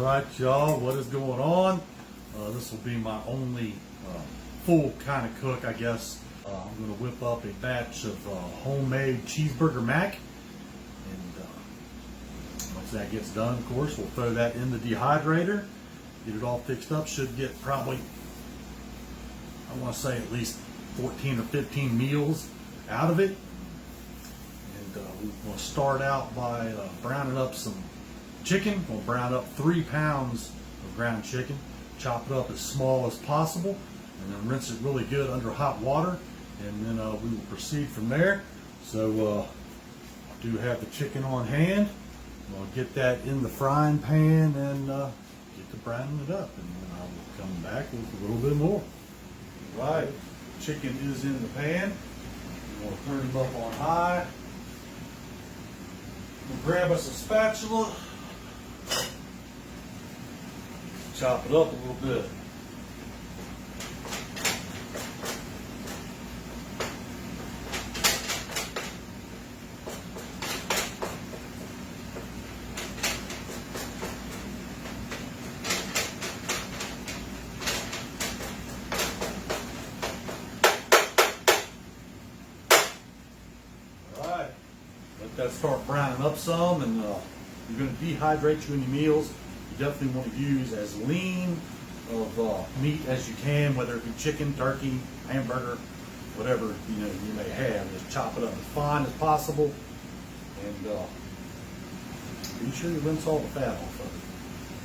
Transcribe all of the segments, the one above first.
Alright y'all, what is going on? This will be my only full kind of cook, I guess. I'm going to whip up a batch of homemade cheeseburger mac. And once that gets done, of course, we'll throw that in the dehydrator. Get it all fixed up. Should get probably, I want to say at least 14 or 15 meals out of it. And we're going to start out by browning up some chicken. We'll brown up 3 pounds of ground chicken, chop it up as small as possible, and then rinse it really good under hot water, and then we will proceed from there. So I do have the chicken on hand. I'll get that in the frying pan and get to browning it up, and then I will come back with a little bit more. All right, chicken is in the pan. We'll turn it up on high. We'll grab us a spatula. Chop it up a little bit. All right, let that start browning up some, and you're going to dehydrate you in your meals. You definitely want to use as lean of meat as you can, whether it be chicken, turkey, hamburger, whatever you may have. Just chop it up as fine as possible, and be sure you rinse all the fat off of it.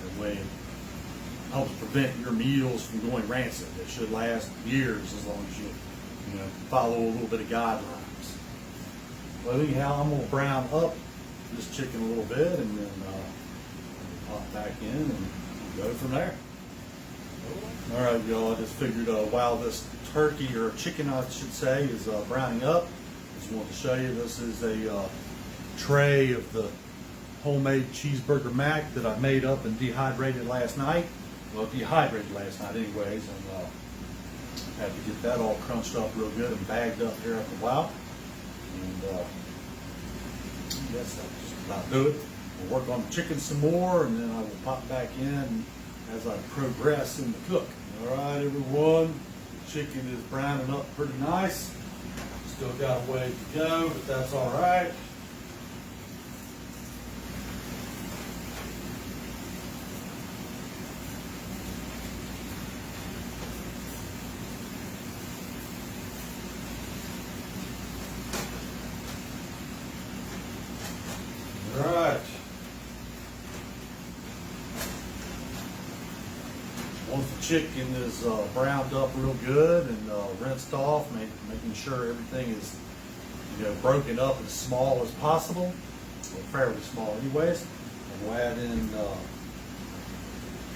That way it helps prevent your meals from going rancid. It should last years as long as you follow a little bit of guidelines. Well, anyhow, I'm going to brown up this chicken a little bit, and then pop back in and go from there. All right, y'all, I just figured while this turkey, or chicken I should say, is browning up, I just wanted to show you this is a tray of the homemade cheeseburger mac that I made up and dehydrated last night. Well, dehydrated last night anyways, and had to get that all crunched up real good and bagged up here after a while. And I guess that's just about do it. We'll work on the chicken some more, and then I will pop back in as I progress in the cook. All right, everyone, the chicken is browning up pretty nice. Still got a way to go, but that's all right. All right. Once the chicken is browned up real good and rinsed off, making sure everything is broken up as small as possible, or fairly small anyways, and we'll add in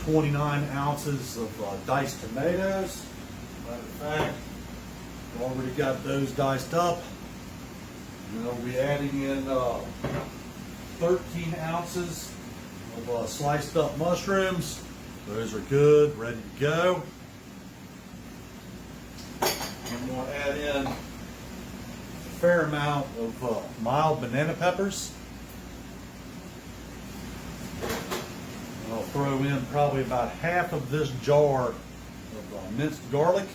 29 ounces of diced tomatoes. Matter of fact, I've already got those diced up. And I'll be adding in 13 ounces of sliced up mushrooms. Those are good, ready to go. I'm going to add in a fair amount of mild banana peppers. And I'll throw in probably about half of this jar of minced garlic.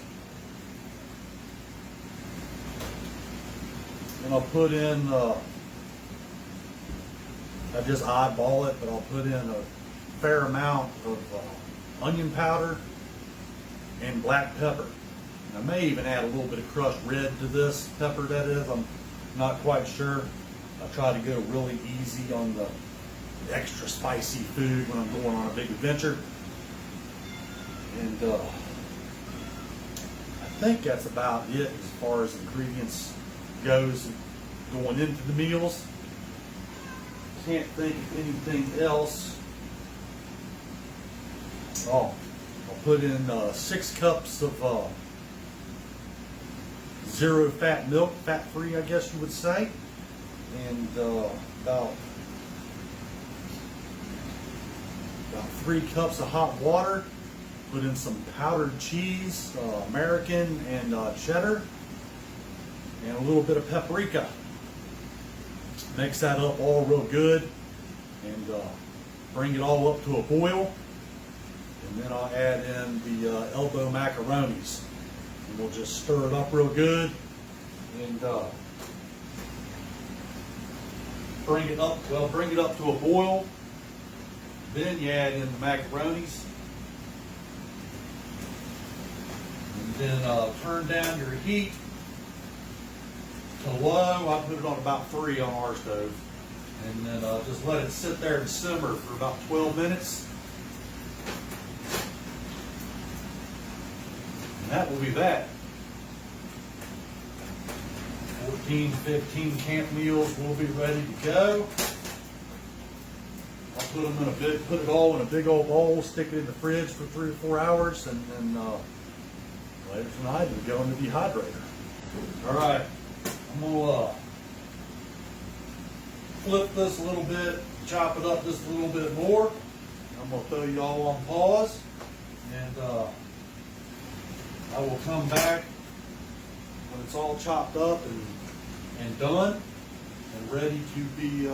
And I'll put in, I just eyeball it, but I'll put in a fair amount of onion powder and black pepper. And I may even add a little bit of crushed red to this pepper, that is. I'm not quite sure. I try to go really easy on the extra spicy food when I'm going on a big adventure. And I think that's about it as far as ingredients goes going into the meals. Can't think of anything else. Oh, I'll put in 6 cups of zero fat milk, fat-free I guess you would say, and about 3 cups of hot water. Put in some powdered cheese, American and cheddar, and a little bit of paprika. Mix that up all real good, and bring it all up to a boil, and then I'll add in the elbow macaronis. And we'll just stir it up real good and bring it up to a boil. Then you add in the macaronis. And then turn down your heat to low. I put it on about 3 on our stove. And then just let it sit there and simmer for about 12 minutes. And that will be that. 14, 15 camp meals will be ready to go. I'll put them in put it all in a big old bowl, stick it in the fridge for 3 to 4 hours, and then later tonight we'll go in the dehydrator. All right, I'm gonna flip this a little bit, chop it up just a little bit more. I'm gonna throw you all on pause, and I will come back when it's all chopped up and done and ready to be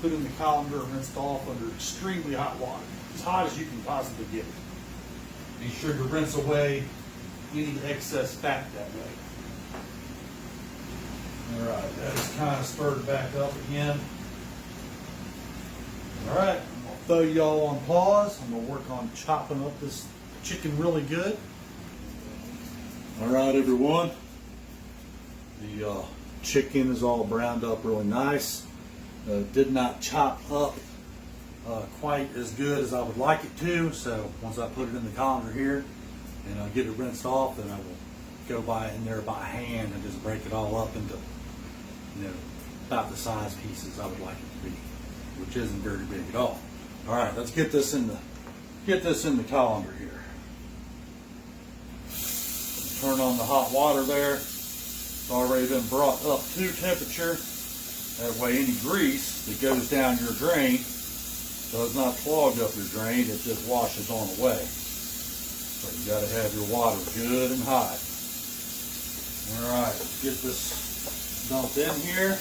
put in the colander and rinsed off under extremely hot water, as hot as you can possibly get it. Be sure to rinse away any excess fat that way. All right, that is kind of stirred back up again. All right, I'm gonna throw y'all on pause. I'm gonna work on chopping up this chicken really good. All right, everyone. The chicken is all browned up really nice. Did not chop up quite as good as I would like it to. So once I put it in the colander here and I get it rinsed off, then I will go by in there by hand and just break it all up into, about the size pieces I would like it to be, which isn't very big at all. All right, let's get this in the colander here. Turn on the hot water there. It's already been brought up to temperature. That way any grease that goes down your drain does not clog up your drain, it just washes on away. So you got to have your water good and hot. All right, let's get this dumped in here.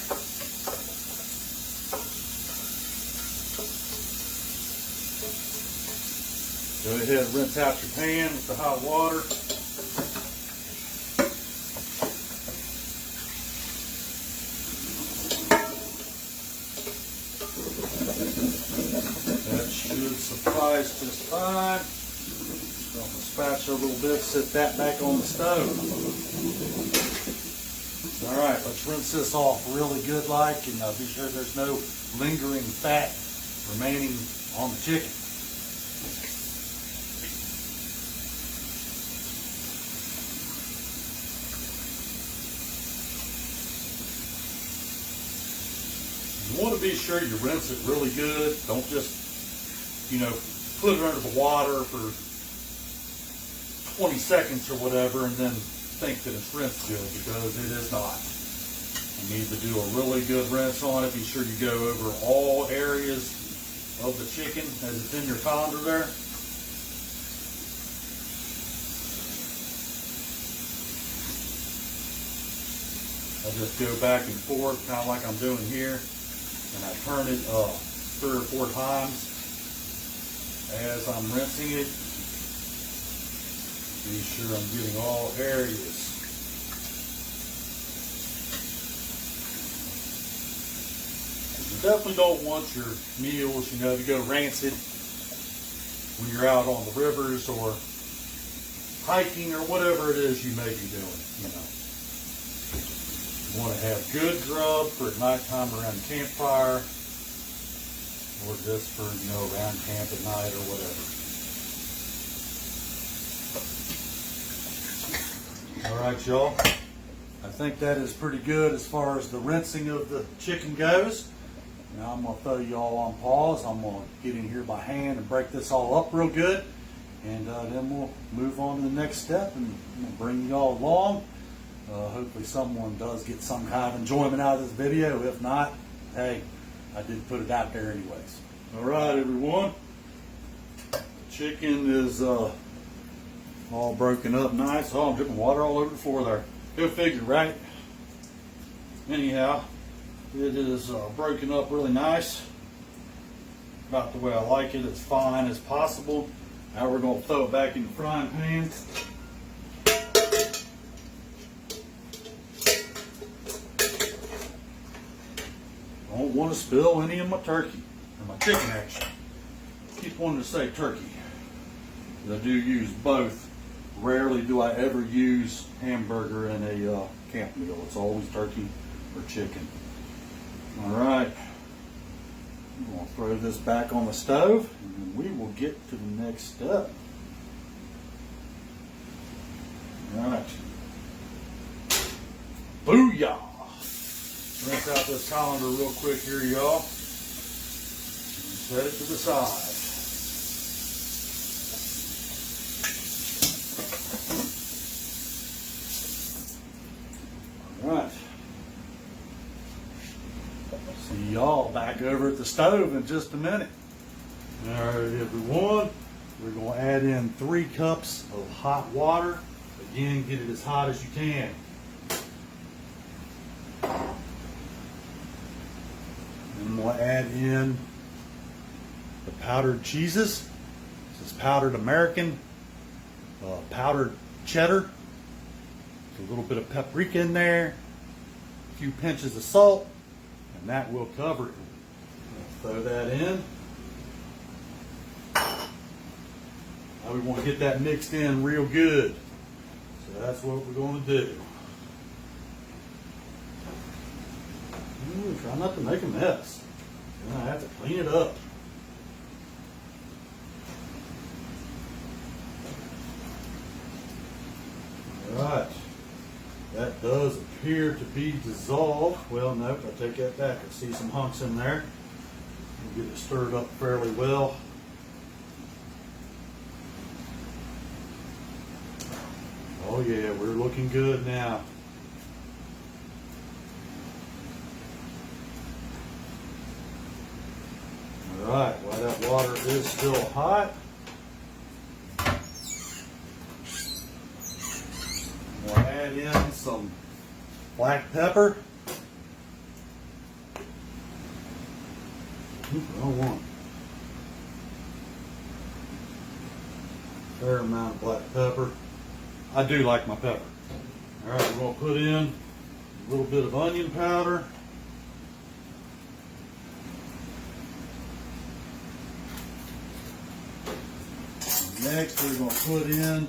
Go ahead and rinse out your pan with the hot water. That should suffice just fine. Dump the spatula a little bit, sit that back on the stove. All right, let's rinse this off really good like, and be sure there's no lingering fat remaining on the chicken. You want to be sure you rinse it really good. Don't just, put it under the water for 20 seconds or whatever and then think that it's rinsed good, because it is not. You need to do a really good rinse on it. Be sure you go over all areas of the chicken as it's in your colander there. I just go back and forth, kind of like I'm doing here. And I turn it 3 or 4 times as I'm rinsing it. Be sure I'm getting all areas. You definitely don't want your meals, to go rancid when you're out on the rivers or hiking or whatever it is you may be doing, You want to have good grub for at nighttime around the campfire, or just for, around camp at night or whatever. All right, y'all. I think that is pretty good as far as the rinsing of the chicken goes. Now I'm going to throw you all on pause. I'm going to get in here by hand and break this all up real good. And then we'll move on to the next step and bring you all along. Hopefully someone does get some kind of enjoyment out of this video. If not, hey, I did put it out there anyways. All right, everyone. The chicken is all broken up nice. Oh, I'm dripping water all over the floor there. Go figure, right? Anyhow, it is broken up really nice. about the way I like it, as fine as possible. Now we're going to throw it back in the frying pan. Don't want to spill any of my turkey, or my chicken actually. Keep wanting to say turkey. I do use both. Rarely do I ever use hamburger in a camp meal. It's always turkey or chicken. All right. I'm going to throw this back on the stove, and then we will get to the next step. All right. Booyah! Rinse out this colander real quick here, y'all. Set it to the side. All right. See y'all back over at the stove in just a minute. All right, everyone. We're going to add in 3 cups of hot water. Again, get it as hot as you can. I'm going to add in the powdered cheeses. This is powdered American, powdered cheddar, a little bit of paprika in there, a few pinches of salt, and that will cover it. Throw that in. Now we want to get that mixed in real good. So that's what we're going to do. Try not to make a mess. Then I have to clean it up. Alright. That does appear to be dissolved. Well, nope, I take that back. I see some hunks in there. We'll get it stirred up fairly well. Oh yeah, we're looking good now. Alright, while that water is still hot, we'll add in some black pepper. Wrong one. Fair amount of black pepper. I do like my pepper. Alright, we're going to put in a little bit of onion powder. Next, we're going to put in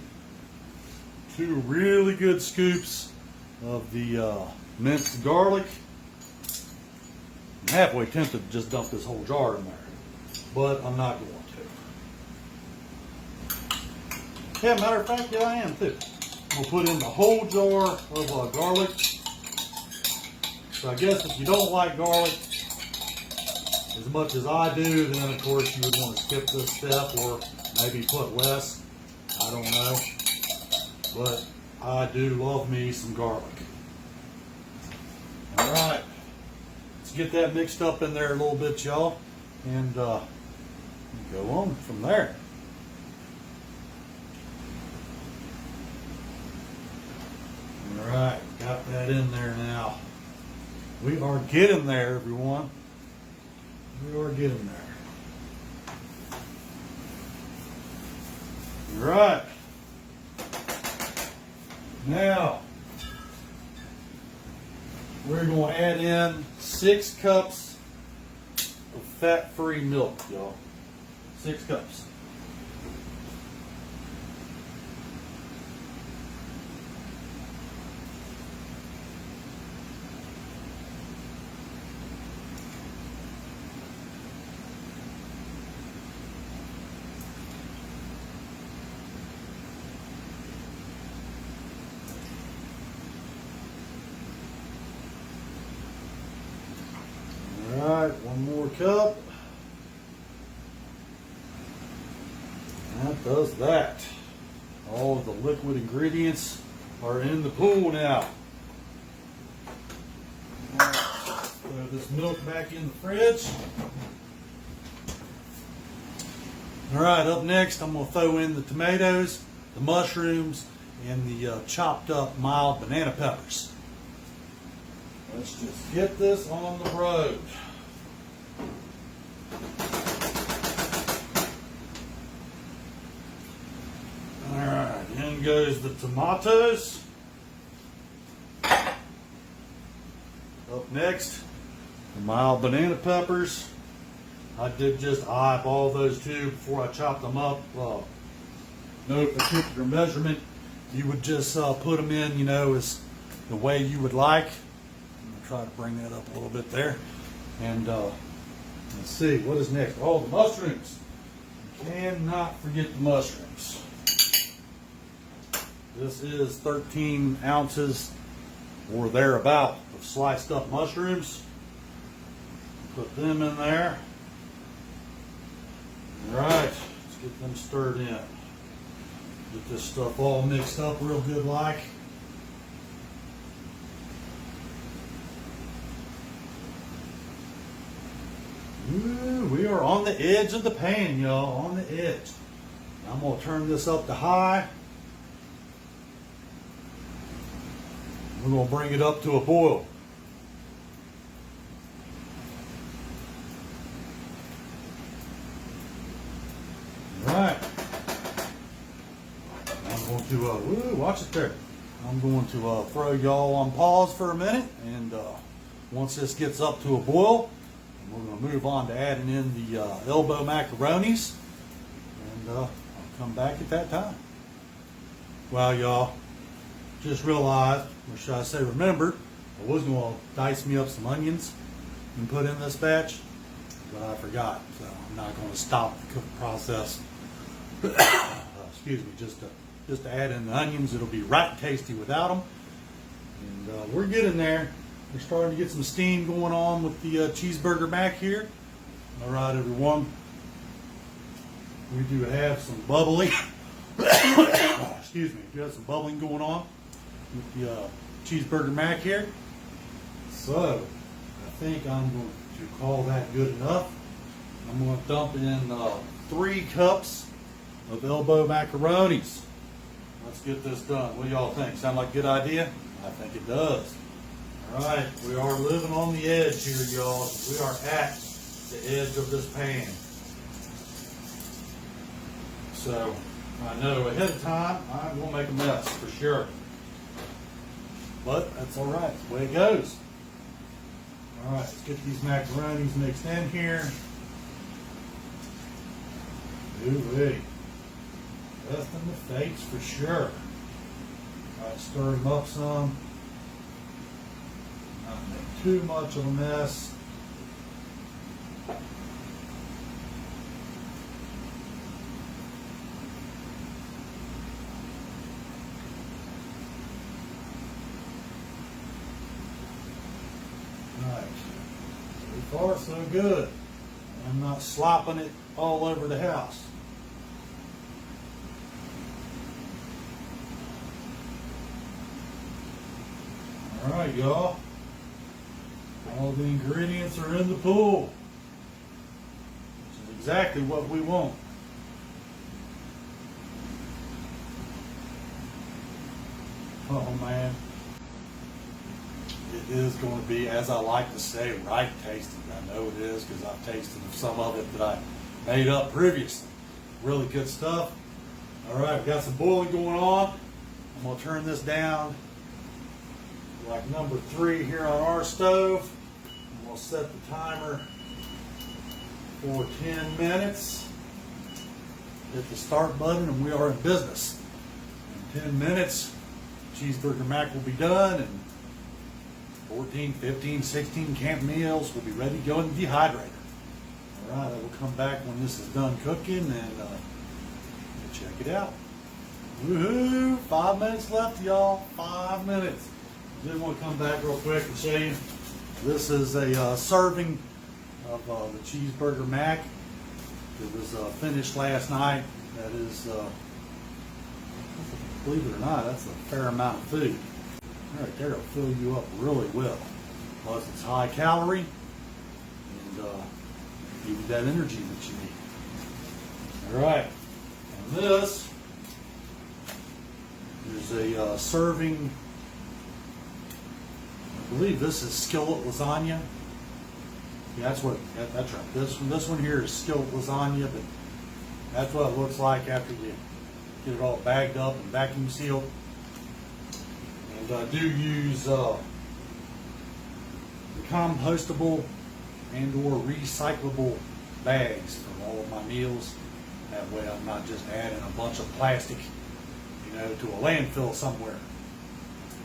2 really good scoops of the minced garlic. I'm halfway tempted to just dump this whole jar in there, but I'm not going to. Yeah, matter of fact, yeah, I am too. We'll put in the whole jar of garlic. So I guess if you don't like garlic as much as I do, then of course you would want to skip this step or maybe put less. I don't know. But I do love me some garlic. Alright. Let's get that mixed up in there a little bit, y'all. And go on from there. Alright, got that in there now. We are getting there, everyone. We are getting there. Right. Now, we're going to add in 6 cups of fat-free milk, y'all. 6 cups. Alright, 1 more cup. That does that. All of the liquid ingredients are in the pool now. Right, throw this milk back in the fridge. Alright, up next I'm going to throw in the tomatoes, the mushrooms, and the chopped up mild banana peppers. Let's just get this on the road. goes the tomatoes. Up next, the mild banana peppers. I did just eyeball those two before I chopped them up. No particular measurement. You would just put them in, you know, as the way you would like. I'm gonna try to bring that up a little bit there. And let's see, what is next? Oh, the mushrooms. You cannot forget the mushrooms. This is 13 ounces or thereabout of sliced up mushrooms. Put them in there. All right, let's get them stirred in. Get this stuff all mixed up real good like. Ooh, we are on the edge of the pan, y'all, on the edge. I'm gonna turn this up to high. We're gonna bring it up to a boil. All right. I'm going to, watch it there. I'm going to throw y'all on pause for a minute, and once this gets up to a boil, we're going to move on to adding in the elbow macaronis, and I'll come back at that time. Well, y'all, just realized, or should I say remembered, I was going to dice me up some onions and put in this batch, but I forgot, so I'm not going to stop the cook process. Excuse me, just to add in the onions. It'll be right tasty without them. And we're getting there. We're starting to get some steam going on with the cheeseburger mac here. All right, everyone. We do have some bubbling. Excuse me. We have some bubbling going on with the cheeseburger mac here. So I think I'm going to call that good enough. I'm going to dump in 3 cups of elbow macaronis. Let's get this done. What do y'all think? Sound like a good idea? I think it does. All right, we are living on the edge here, y'all. We are at the edge of this pan. So I know ahead of time I'm going to make a mess for sure. But that's all right. That's the way it goes. All right, let's get these macaronis mixed in here. Ooh-wee. Best in the face for sure. All right, stir them up some. Not make too much of a mess. All right, so far so good. I'm not slopping it all over the house. All right, y'all. All the ingredients are in the pool, which is exactly what we want. Oh man, it is going to be, as I like to say, right tasting. I know it is because I've tasted some of it that I made up previously. Really good stuff. All right, we got some boiling going on. I'm going to turn this down like number 3 here on our stove. And we'll set the timer for 10 minutes. Hit the start button and we are in business. In 10 minutes, cheeseburger mac will be done, and 14, 15, 16 camp meals will be ready to go in the dehydrator. All right, I will come back when this is done cooking and we'll check it out. Woohoo! 5 minutes left, y'all. 5 minutes. I did want to come back real quick and show you. This is a serving of the cheeseburger mac. It was finished last night. That is, believe it or not, that's a fair amount of food. Right there will fill you up really well. Plus it's high calorie and give you that energy that you need. All right, and this is a serving. I believe this is skillet lasagna. Yeah, that's right. This one here is skillet lasagna, but that's what it looks like after you get it all bagged up and vacuum sealed. And I do use compostable and or recyclable bags for all of my meals. That way I'm not just adding a bunch of plastic, to a landfill somewhere,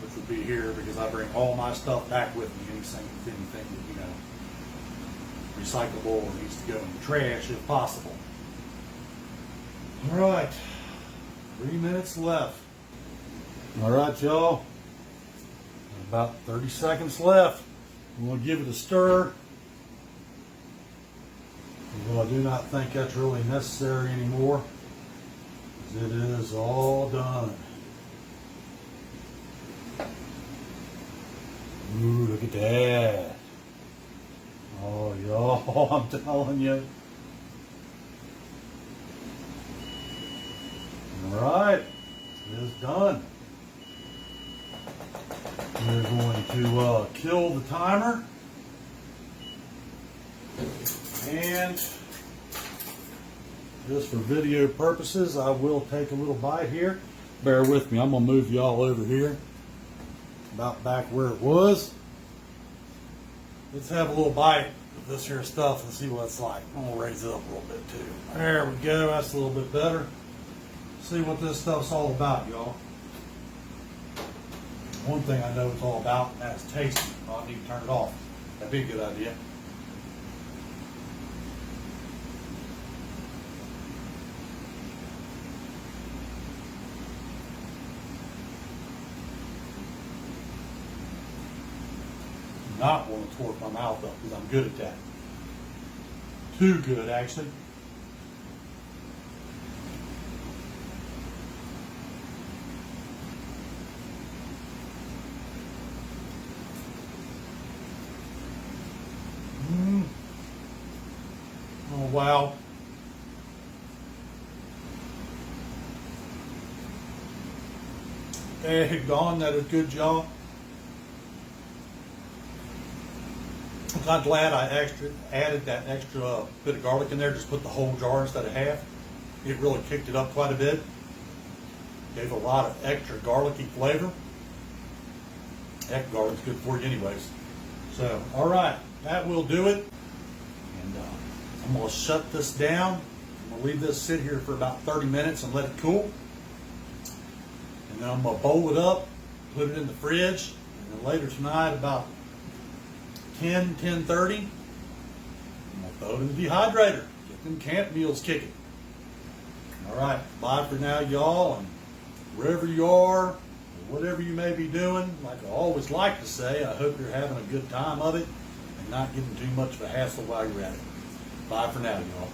which would be here because I bring all my stuff back with me. Anything that, recyclable or needs to go in the trash if possible. All right, 3 minutes left. All right, y'all, about 30 seconds left. I'm going to give it a stir. Although I do not think that's really necessary anymore, because it is all done. Ooh, look at that. Oh, y'all, I'm telling you. All right, it is done. We're going to kill the timer. And just for video purposes, I will take a little bite here. Bear with me, I'm going to move y'all over here, about back where it was. Let's have a little bite of this here stuff and see what it's like. I'm going to raise it up a little bit too. There we go, that's a little bit better. See what this stuff's all about, y'all. One thing I know it's all about, and that's tasty. Oh, I need to turn it off. That'd be a good idea. Not want to torque my mouth up because I'm good at that. Too good, actually. Oh, wow. Hey, Dawn, that is good, y'all. I'm kind of glad I added that extra bit of garlic in there. Just put the whole jar instead of half. It really kicked it up quite a bit. Gave a lot of extra garlicky flavor. Heck, garlic's good for you anyways. So, all right, that will do it. And I'm going to shut this down. I'm going to leave this sit here for about 30 minutes and let it cool. And then I'm going to bowl it up, put it in the fridge, and then later tonight about 10:30, I'm going to throw it in the dehydrator. Get them camp meals kicking. All right, bye for now, y'all. And wherever you are, or whatever you may be doing, like I always like to say, I hope you're having a good time of it and not getting too much of a hassle while you're at it. Bye for now, y'all.